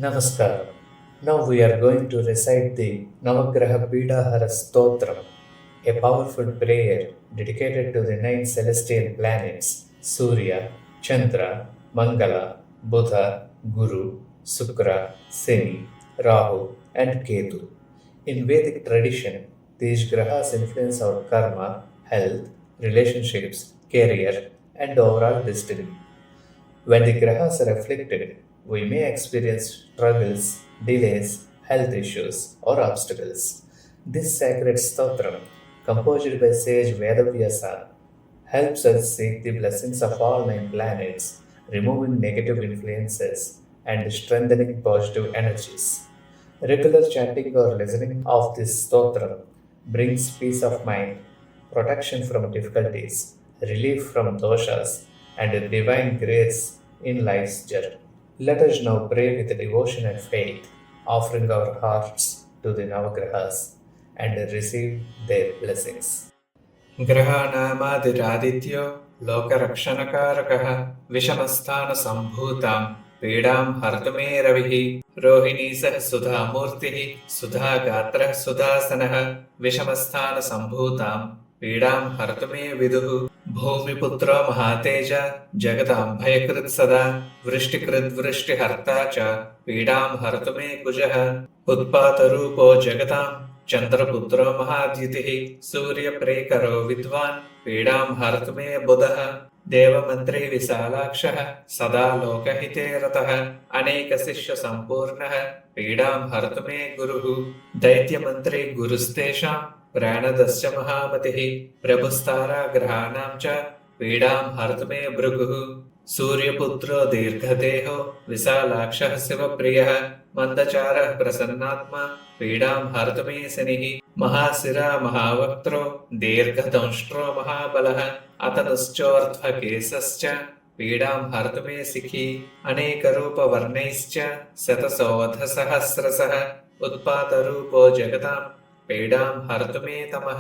Namaskaram. Now we are going to recite the Navagraha Pidahara Stotram, a powerful prayer dedicated to the nine celestial planets Surya, Chandra, Mangala, Buddha, Guru, Sukra, Seni, Rahu, and Ketu. In Vedic tradition, these grahas influence our karma, health, relationships, career, and overall destiny. When the grahas are afflicted, we may experience struggles, delays, health issues, or obstacles. This sacred stotram, composed by sage Vedavyasa, helps us seek the blessings of all nine planets, removing negative influences and strengthening positive energies. Regular chanting or listening of this stotram brings peace of mind, protection from difficulties, relief from doshas, and a divine grace in life's journey. Let us now pray with devotion and faith, offering our hearts to the Navagrahas and receive their blessings. ग्रहाणामादिरादित्यो लोकरक्षणकारकः विषमस्थानसम्भूतां पीडां हर्तु मे रविः रोहिणी सह सुधामूर्तिः सुधागात्रः सुधासनः विषमस्थानसम्भूतां पीडां हर्तु मे विदुः भूमिपुत्रो महातेज जगतां भयकृत् सदा वृष्टिकृद्वृष्टिहर्ता च पीडां हर्तु मे कुजः उत्पातरूपो जगतां चन्द्रपुत्रो महाद्युतिः सूर्यप्रेकरो विद्वान् पीडां हर्तु मे बुधः देवमन्त्री विशालाक्षः सदा लोकहिते रतः अनेकशिष्यसम्पूर्णः पीडां हर्तु मे गुरुः दैत्यमन्त्री गुरुस्तेषां प्राणदश्च महामतिः प्रभुस्ताराग्रहाणां च पीडां हर्तु मे भृगुः सूर्यपुत्रो दीर्घदेहो विशालाक्षः शिवप्रियः मन्दचारः प्रसन्नात्मा पीडां हर्तु मे शनिः महाशिरा महावक्त्रो दीर्घदंष्ट्रो महाबलः अतनुश्चोर्ध्वकेशश्च पीडां हर्तु मे शिखी अनेकरूपवर्णैश्च शतशोऽधसहस्रशः उत्पातरूपो जगतां पीडां हर्तु मे तमः।